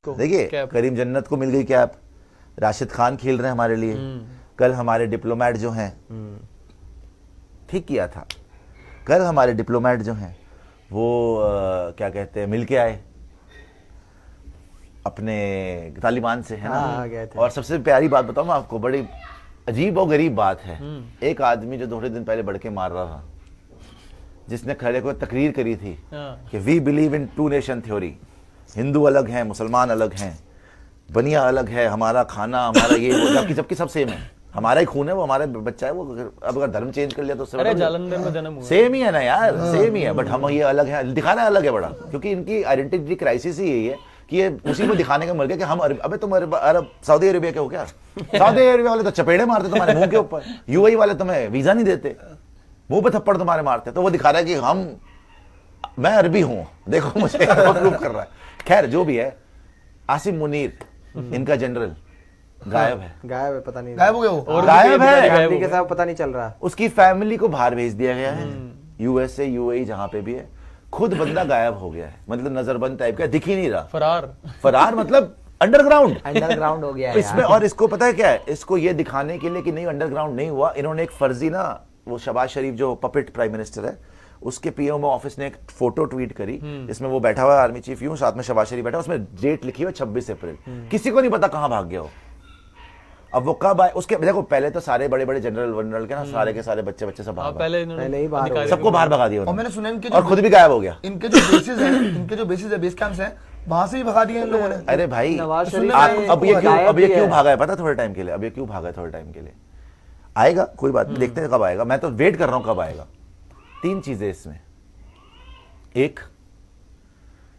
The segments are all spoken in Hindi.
देखिए करीम जन्नत को मिल गई कैप, राशिद खान खेल रहे हैं हमारे लिए। कल हमारे डिप्लोमेट जो हैं, ठीक किया था, कल हमारे डिप्लोमेट जो हैं वो क्या कहते हैं, मिलके आए अपने तालिबान से, है ना। और सबसे प्यारी बात बताऊं मैं आपको, बड़ी अजीब और गरीब बात है। एक आदमी जो थोड़े दिन पहले बढ़ के मार रहा था, जिसने खड़े को तकरीर करी थी कि we believe in two nation theory, Hindu अलग हैं, मुसलमान अलग हैं, बनिया अलग है, हमारा खाना, हमारा ये वो, जबकि सब सेम है, हमारा ही खून है, वो हमारा बच्चा है, वो अब अगर धर्म चेंज कर लिया तो जालंधर में जन्म हुआ, सेम ही है ना यार, सेम ही है, बट हम ये अलग है, दिखाना अलग है बड़ा, क्योंकि इनकी आइडेंटिटी क्राइसिस ही यही है कि ये उसी में दिखाने का मर गया कि हम अबे तुम अरब सऊदी अरेबिया के हो क्या? सऊदी अरेबिया वाले तो चपेड़े मारते तुम्हारे मुंह के ऊपर, यूएई वाले तुम्हें वीजा नहीं देते, मुंह पे थप्पड़ तुम्हारे मारते, तो वो दिखा रहा है कि मैं अरबी हूं, देखो मुझे प्रूफ कर रहा है। खैर जो भी है, आसिम मुनीर इनका जनरल गायब है, पता नहीं गायब हो गया, वो गायब है, फैमिली के साथ पता नहीं चल रहा, उसकी फैमिली को बाहर भेज दिया गया है, यूएसए यूएई जहां पे भी है, खुद बंदा गायब हो गया है, मतलब नजरबंद टाइप का, दिख ही नहीं रहा, फरार मतलब अंडरग्राउंड हो गया है इसमें। और इसको पता है क्या है, इसको ये दिखाने के लिए कि नहीं अंडरग्राउंड नहीं हुआ, इन्होंने एक फर्जी ना, वो शहबाज शरीफ जो पपेट प्राइम मिनिस्टर है, उसके पीएमओ ऑफिस ने एक फोटो ट्वीट करी, जिसमें वो बैठा हुआ है आर्मी चीफ यूं, साथ में शहबाज शरीफ बैठा, उसमें डेट लिखी हुई 26 अप्रैल, किसी को नहीं पता कहां भाग गया हो। अब वो कब आए, उसके देखो पहले तो सारे बड़े बड़े जनरल वनरल के ना सारे के सारे बच्चे सब पहले ही बाहर, सबको बाहर भगा दिया, और मैंने सुना इनके और खुद भी गायब हो गया। इनके जो बेसिस है, बेस कैंप्स हैं, वहां से ही भगा दिया इन लोगों ने। अरे भाई अब ये क्यों भागा है पता, थोड़े टाइम के लिए, अब ये क्यों भागा है थोड़े टाइम के लिए, आएगा कोई बात नहीं, देखते हैं कब आएगा, मैं तो वेट कर रहा हूं कब आएगा। 3 चीजें इसमें, एक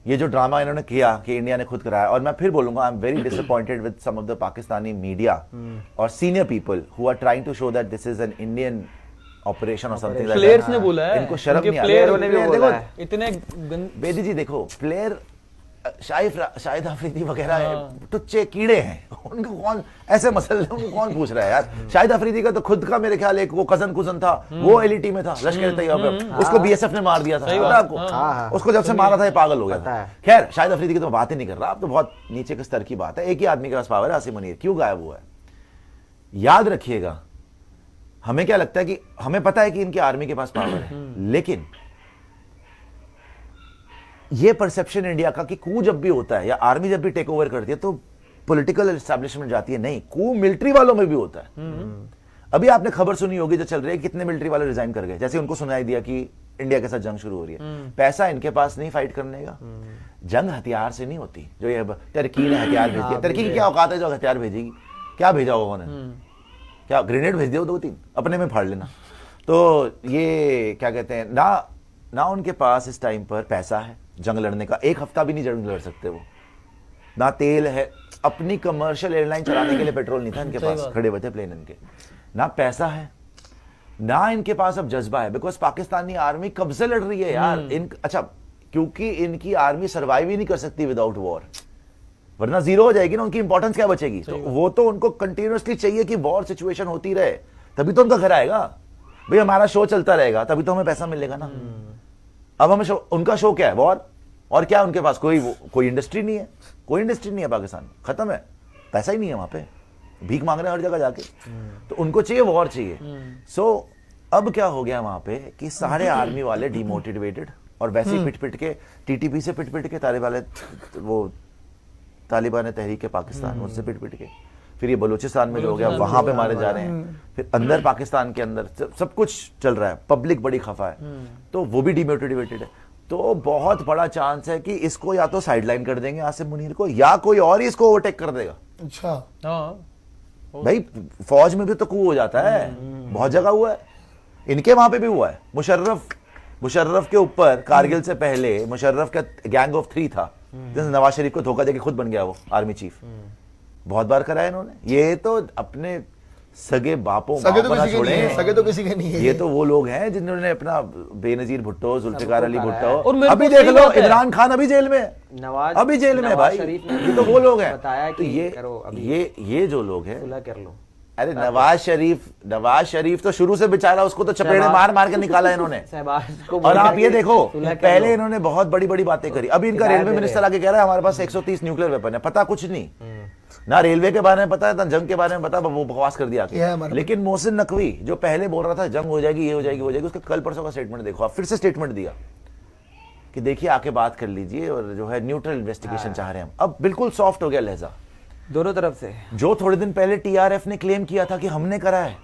ये जो ड्रामा इन्होंने किया कि इंडिया ने खुद कराया, और मैं फिर बोलूंगा I am very disappointed with some of the Pakistani media और senior people who are trying to show that this is an Indian operation और समथिंग लाइक दैट। प्लेयर्स ने बोला है, इनको शर्म नहीं आती, इतने बेदी जी देखो, प्लेयर शाहिद अफरीदी वगैरह टुच्चे कीड़े हैं, उनको कौन ऐसे मसले, उनको कौन पूछ रहा है यार। शाहिद अफरीदी का तो खुद का मेरे ख्याल एक वो कजन था, वो एलईटी में था, लश्कर तैयबा में, उसको बीएसएफ ने मार दिया था, उसको जब से मारा था ये पागल हो गया था। खैर शाहिद अफरीदी की तो बात ही नहीं कर रहा, अब तो बहुत नीचे के स्तर की बात है। एक ही आदमी के पास पावर है, आसिम मुनीर, क्यों गायब हुआ है? याद रखिएगा, हमें क्या लगता है कि हमें पता है कि इनकी आर्मी के पास पावर है, लेकिन ये परसेप्शन इंडिया का कि कू जब भी होता है या आर्मी जब भी टेक ओवर करती है तो पॉलिटिकल एस्टैब्लिशमेंट जाती है, नहीं, कू मिलिट्री वालों में भी होता है। अभी आपने खबर सुनी होगी जो चल रही है, कितने मिलिट्री वाले रिजाइन कर गए, जैसे उनको सुनाई दिया कि इंडिया के साथ जंग शुरू हो रही है। पैसा इनके पास नहीं फाइट करने का, जंग हथियार से नहीं होती, जो ये टर्की ने हथियार भेज दिया, टर्की की क्या औकात है जो हथियार भेजेगी, क्या भेजा होगा उन्होंने, क्या ग्रेनेड भेज दिया 2-3 अपने में फाड़ लेना। तो ये क्या कहते हैं ना उनके पास इस टाइम पर पैसा है जंग लड़ने का, 1 हफ्ता भी नहीं जंग लड़ सकते वो, ना तेल है, अपनी कमर्शियल एयरलाइन चलाने के लिए पेट्रोल नहीं था इनके पास, खड़े हुए थे प्लेन इनके, ना पैसा है, ना इनके पास अब जज्बा है, बिकॉज पाकिस्तानी आर्मी कब से लड़ रही है यार, अच्छा क्योंकि इनकी आर्मी सर्वाइव ही नहीं कर सकती विदाउट वॉर, वरना जीरो हो जाएगी ना, उनकी इंपॉर्टेंस क्या बचेगी। तो वो तो उनको कंटिन्यूअसली चाहिए कि वॉर सिचुएशन होती रहे, तभी तो उनका घर आएगा भाई, हमारा शो चलता रहेगा तभी तो हमें पैसा मिलेगा ना। अब हमें उनका शो क्या है, वॉर, और क्या उनके पास कोई इंडस्ट्री नहीं है, कोई इंडस्ट्री नहीं है पाकिस्तान में, खत्म है, पैसा ही नहीं है वहां पे, भीख मांग रहे हैं हर जगह जाके, तो उनको चाहिए वॉर चाहिए। सो अब क्या हो गया वहां पे कि सारे आर्मी वाले डिमोटिवेटेड, और वैसे ही पिट के टीटीपी से पिट के तालिबान तहरीक पाकिस्तान, उससे पिट के फिर ये बलूचिस्तान में जो हो गया वहां पे मारे जा रहे हैं, फिर अंदर पाकिस्तान के अंदर सब कुछ चल रहा है, पब्लिक बड़ी खफा है, तो वो भी डिमोटिवेटेड है। तो बहुत बड़ा चांस है कि इसको या तो साइडलाइन कर देंगे आसिम मुनीर को, या कोई और ही इसको ओवरटेक कर देगा। अच्छा भाई फौज में भी तो कू हो जाता है, बहुत जगह हुआ है, इनके वहां पे भी हुआ है। मुशर्रफ के ऊपर कारगिल से पहले मुशर्रफ का गैंग ऑफ 3 था, जैसे नवाज शरीफ को धोखा देके खुद बन गया वो आर्मी चीफ, बहुत बार कराया इन्होंने। ये तो अपने सगे बापों सगे तो किसी के नहीं है, ये तो वो लोग हैं जिन्होंने अपना बेनजीर भुट्टो, जुल्फिकार अली भुट्टो, अभी देख लो इमरान खान अभी जेल में, अभी जेल में भाई, ये तो वो लोग हैं। तो ये जो लोग हैं अरे नवाज शरीफ तो शुरू से बेचारा, उसको तो चपेड़े मार मार के निकाला इन्होंने। शहबाज को और आप ये देखो, सुलह कर पहले लो। इन्होंने बहुत बड़ी बड़ी बातें करी, अभी इनका रेलवे मिनिस्टर आके कह रहा है हमारे पास 130 न्यूक्लियर वेपन है, पता कुछ नहीं, ना रेलवे के बारे में पता है ना जंग के बारे में पता, वो बकवास कर दिया ये है आके। हमारा। लेकिन मोहसिन नकवी जो पहले बोल रहा था जंग हो जाएगी, ये हो जाएगी, हो जाएगी, उसका कल परसों का स्टेटमेंट देखो आप, फिर से स्टेटमेंट दिया कि देखिए आके बात कर लीजिए, और जो है न्यूट्रल इन्वेस्टिगेशन चाह रहे हैं हम। अब बिल्कुल सॉफ्ट हो गया लहजा। दोनों तरफ से। जो थोड़े दिन पहले टीआरएफ ने क्लेम किया था कि हमने करा है,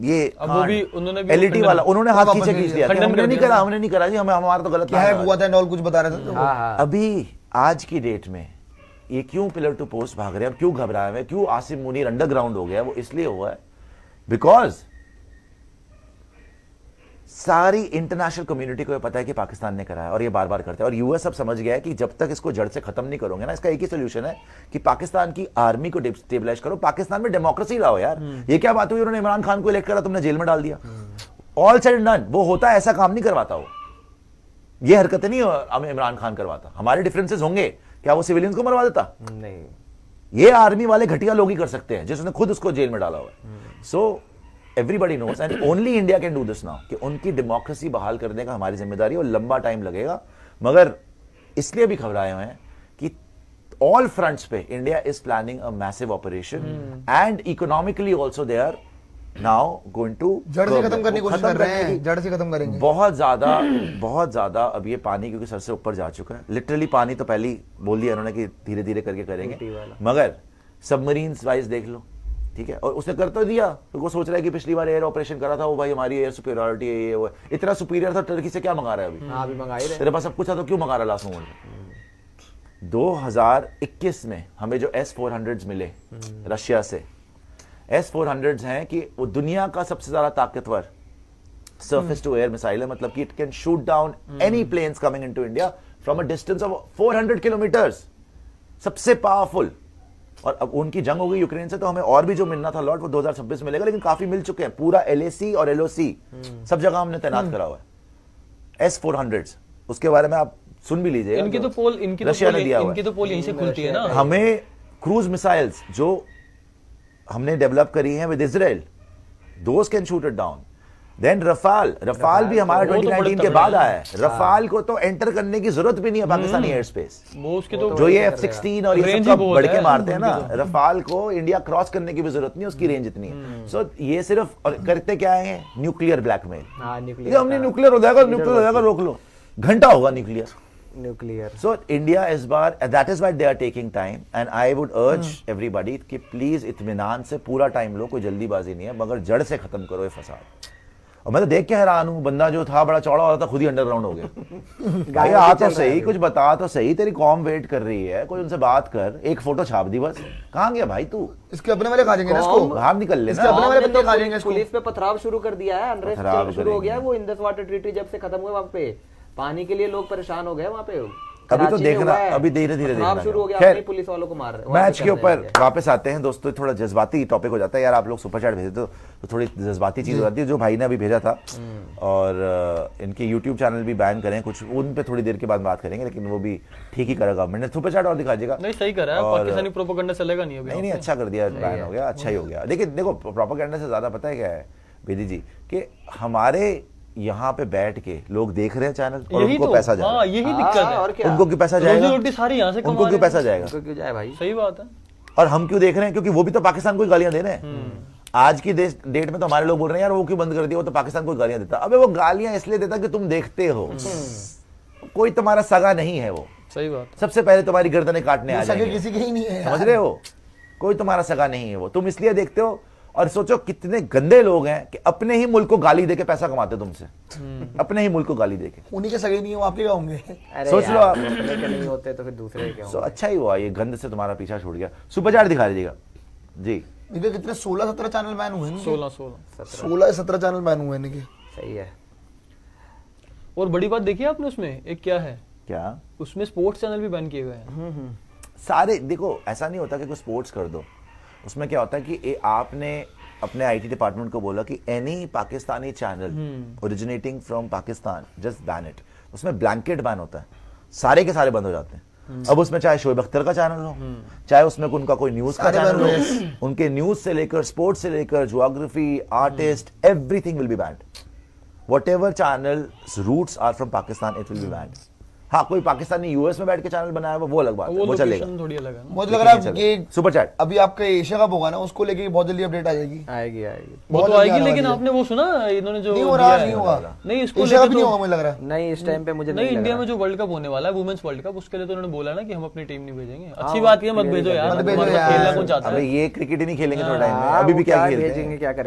ये अब वो भी उन्होंने भी एलईडी वाला, उन्होंने हाथ वापस खींच ले दिया कि खंडन हमने कर नहीं दिया। करा, हमने नहीं करा जी, हमें हमारा तो गलत क्या था। है हुआ था और कुछ बता रहे थे तो हाँ हाँ। अभी आज की डेट में ये क्यों पिलर टू पोस्ट भाग रहे हैं, क्यों घबराए हुए हैं, क्यों आसिम मुनीर अंडरग्राउंड हो गया, वो इसलिए हुआ है बिकॉज सारी इंटरनेशनल कम्युनिटी को ये पता है कि पाकिस्तान ने करा है, और ये बार बार करते हैं। और यूएस अब समझ गया है कि जब तक इसको जड़ से खत्म नहीं करोगे ना, इसका एक ही सोल्यूशन है कि पाकिस्तान की आर्मी को स्टेबलाइज करो, पाकिस्तान में डेमोक्रेसी लाओ यार। ये क्या बात हुई, उन्होंने इमरान खान को इलेक्ट करा, तुमने जेल में डाल दिया। ऑल सेड एंड डन, वो होता है, ऐसा काम नहीं करवाता वो, ये हरकतें नहीं हमें इमरान खान करवाता। हमारे डिफरेंसेस होंगे, क्या वो सिविलियंस को मरवा देता? नहीं, ये आर्मी वाले घटिया लोग ही कर सकते हैं, जिसने खुद उसको जेल में डाला हुआ है। So everybody knows and only India can do this now कि उनकी डेमोक्रेसी बहाल करने का हमारी जिम्मेदारी है, और लंबा टाइम लगेगा, मगर इसलिए भी घबराए हुए हैं कि ऑल फ्रंट्स पे India is planning a massive operation and economically also they are now going to जड़ से खत्म करने की कोशिश कर रहे हैं, जड़ से खत्म करेंगे। बहुत ज्यादा अब ये पानी क्योंकि सर से ऊपर जा चुका है, लिटरली पानी तो पहले ही बोल दिया उन्होंने कि धीरे धीरे करके करेंगे, मगर सबमरीन्स वाइज देख लो, ठीक है। और उसने कर तो दिया, तो वो सोच रहा है कि पिछली बार एयर ऑपरेशन करा था वो, भाई हमारी एयर सुपीरियरिटी है, ये वो है। इतना सुपीरियर था, टर्की से क्या मंगा रहा है अभी? हाँ अभी मंगाई रहे। तेरे पास सब कुछ था तो क्यों मंगा रहा लास्ट मोमेंट? 2021 में हमें जो S-400s मिले रशिया से, S-400s हैं कि वो दुनिया का सबसे ज्यादा ताकतवर सरफेस टू एयर मिसाइल है, मतलब कि it can shoot down any planes coming into India from a distance of 400 kilometres, सबसे पावरफुल। और अब उनकी जंग हो गई यूक्रेन से, तो हमें और भी जो मिलना था लॉट वो 2026 में मिलेगा, लेकिन काफी मिल चुके हैं। पूरा LAC और LOC सब जगह हमने तैनात करा हुआ है। S-400s, उसके बारे में आप सुन भी लीजिए, इनकी तो पोल यहीं से खुलती है ना। हमें क्रूज मिसाइल्स जो हमने डेवलप करी हैं with Israel, those can shoot it down. Then Rafale भी हमारा वो तो 2019 के बड़े बाद तगड़े आया है। रफाल को तो एंटर करने की जरूरत भी नहीं है पाकिस्तानी एयर स्पेस, वो उसकी तो जो ये F-16 और ये रेंज सब ही बहुत बढ़ के है मारते हैं ना, उनकी तो। रफाल को इंडिया क्रॉस करने की भी जरूरत नहीं, उसकी रेंज इतनी है। सो ये सिर्फ, और करते क्या है, न्यूक्लियर ब्लैकमेल। हाँ ये न्यूक्लियर हमने न्यूक्लियर हो जाएगा, रोक लो, घंटा होगा न्यूक्लियर। न्यूक्लियर। So India इस बार, that is why they are taking time, and I would urge everybody कि प्लीज इत्मीनान से पूरा टाइम लो, कोई जल्दीबाजी नहीं है, मगर जड़ से खत्म करो ये फसाद। और मैं तो देख के हैरान हूँ, बंदा जो था बड़ा चौड़ा हो रहा था खुद ही अंडरग्राउंड हो गया। भाई आ तो सही, कुछ बता तो सही, तेरी कॉम वेट कर रही है, कोई उनसे बात कर, एक फोटो छाप दी बस। कहाँ गया भाई तू? इसके अपने वाले खा जाएंगे ना इसको, बाहर निकल इसके लेना। अपने वाले हमने बंदे तो खा जाएंगे इसको। पुलिस पे पथराव शुरू कर दिया है, अनरेस्ट पथराव शुरू हो गया है। करेंगे। वो इंडस वाटर ट्रीटी जब से खत्म हुआ वहां पे पानी के लिए लोग परेशान हो गए वहां पे। अभी तो कराची में देखना, हुआ है, अभी धीरे धीरे पथराव देखना। शुरू हो गया, खैर, अपने पुलिस वालों को मार रहे हैं। मैच के ऊपर वापस आते हैं दोस्तों, थोड़ा जज्बाती टॉपिक हो जाता है यार, आप लोग सुपर चैट भेजे तो थोड़ी जज्बाती चीज हो जाती है। जो भाई ने अभी भेजा था, और इनके यूट्यूब चैनल भी बैन करें कुछ, उन पे थोड़ी देर के बाद बात करेंगे, लेकिन वो भी ठीक ही करेगा गवर्नमेंट ने। सुपर चैट और दिखा दीजिएगा। नहीं सही करा है, पाकिस्तानी प्रोपेगेंडा चलेगा नहीं अभी। नहीं अच्छा कर दिया, बैन हो गया, अच्छा ही हो गया। लेकिन देखो प्रोपेगेंडा से ज्यादा पता है क्या है बेदी जी, कि हमारे यहाँ पे बैठ के लोग देख रहे हैं चैनल, और यही उनको तो, पैसा जाएगा। हाँ यही दिक्कत है। और क्या, उनको क्यों पैसा रोजी जाएगा? रोटी सारी यहाँ से कमा उनको रहे क्यों हैं। पैसा जाएगा? उनको क्यों जाए भाई? सही बात है। और हम क्यों देख रहे हैं? क्योंकि वो भी तो पाकिस्तान को ही गालियां दे रहे हैं। आज की डेट में तो हमारे लोग बोल रहे हैं यार वो क्यों बंद कर दिया, वो तो पाकिस्तान को गालियां देता। अबे वो गालियां इसलिए देता कि तुम देखते हो, कोई तुम्हारा सगा नहीं है वो। सही बात। सबसे पहले तुम्हारी गर्दनें काटने आ सगे जाएंगे, किसी के ही नहीं है समझ रहे हो? कोई तुम्हारा सगा नहीं है वो, तुम इसलिए देखते हो। और सोचो कितने गंदे लोग हैं कि अपने ही मुल्क को गाली देके पैसा कमाते तुमसे, अपने ही मुल्क को गाली देके। उन्हीं के सगे नहीं है, वो आपके क्या होंगे? अरे सोच लो यार, आप। अपने के नहीं होते तो फिर दूसरे के सो होंगे। अच्छा ही हुआ ये गंद से तुम्हारा पीछा छूट गया। सुपर चैट दिखा दीजिएगा जी। इनके कितने 16-17 चैनल बैन हुए हैं इनके। 16 16-17 चैनल बैन हुए हैं इनके। सही है। और बड़ी बात देखी आपने उसमें एक क्या है, क्या उसमें स्पोर्ट्स चैनल भी बैन किए हुए हैं। सारे देखो, ऐसा नहीं होता कि कोई स्पोर्ट्स कर दो, उसमें क्या होता है कि आपने अपने आईटी डिपार्टमेंट को बोला कि any Pakistani channel originating from Pakistan just ban it, उसमें ब्लैंकेट बैन होता है, सारे के सारे बंद हो जाते हैं। अब उसमें चाहे शोएब अख्तर का चैनल हो, चाहे उसमें उनका कोई न्यूज का सारे चैनल बैन हो, उनके न्यूज से लेकर स्पोर्ट्स से लेकर geography, artist, everything will be band. Whatever channel's roots are from Pakistan, it will be banned. हाँ, कोई पाकिस्तानी यूएस में बैठ के चैनल बनाया हुआ वो अलग बात है, वो चलेगा. लोकेशन थोड़ी अलग है ना। मुझे लग रहा है ये सुपर चैट अभी आपका एशिया कप होगा ना, उसको लेके बहुत जल्दी अपडेट आ जाएगी। आएगी आएगी वो बहुत तो आएगी, जल्दी आने लेकिन वाली है। आपने वो सुना इन्होंने जो नहीं हो दिया रहा, है? नहीं होगा। नहीं, इसको एशिया लेके कप नहीं तो होगा मुझे लग रहा है। नहीं, इस टाइम पे मुझे नहीं, नहीं लग इंडिया रहा। में जो वर्ल्ड कप होने वाला है वुमेन्स वर्ल्ड कप, उसके लिए तो उन्होंने बोला ना कि हम अपनी टीम नहीं भेजेंगे। अच्छी बात है, मत भेजो यार, मत भेजो हमारे साथ यार। खेलना कौन चाहता है? अबे ये क्रिकेट ही नहीं खेलेंगे थोड़ा टाइम में, हाँ, अभी वो भी क्या क्या खेलते भेजेंगे, हैं. क्या करेंगे।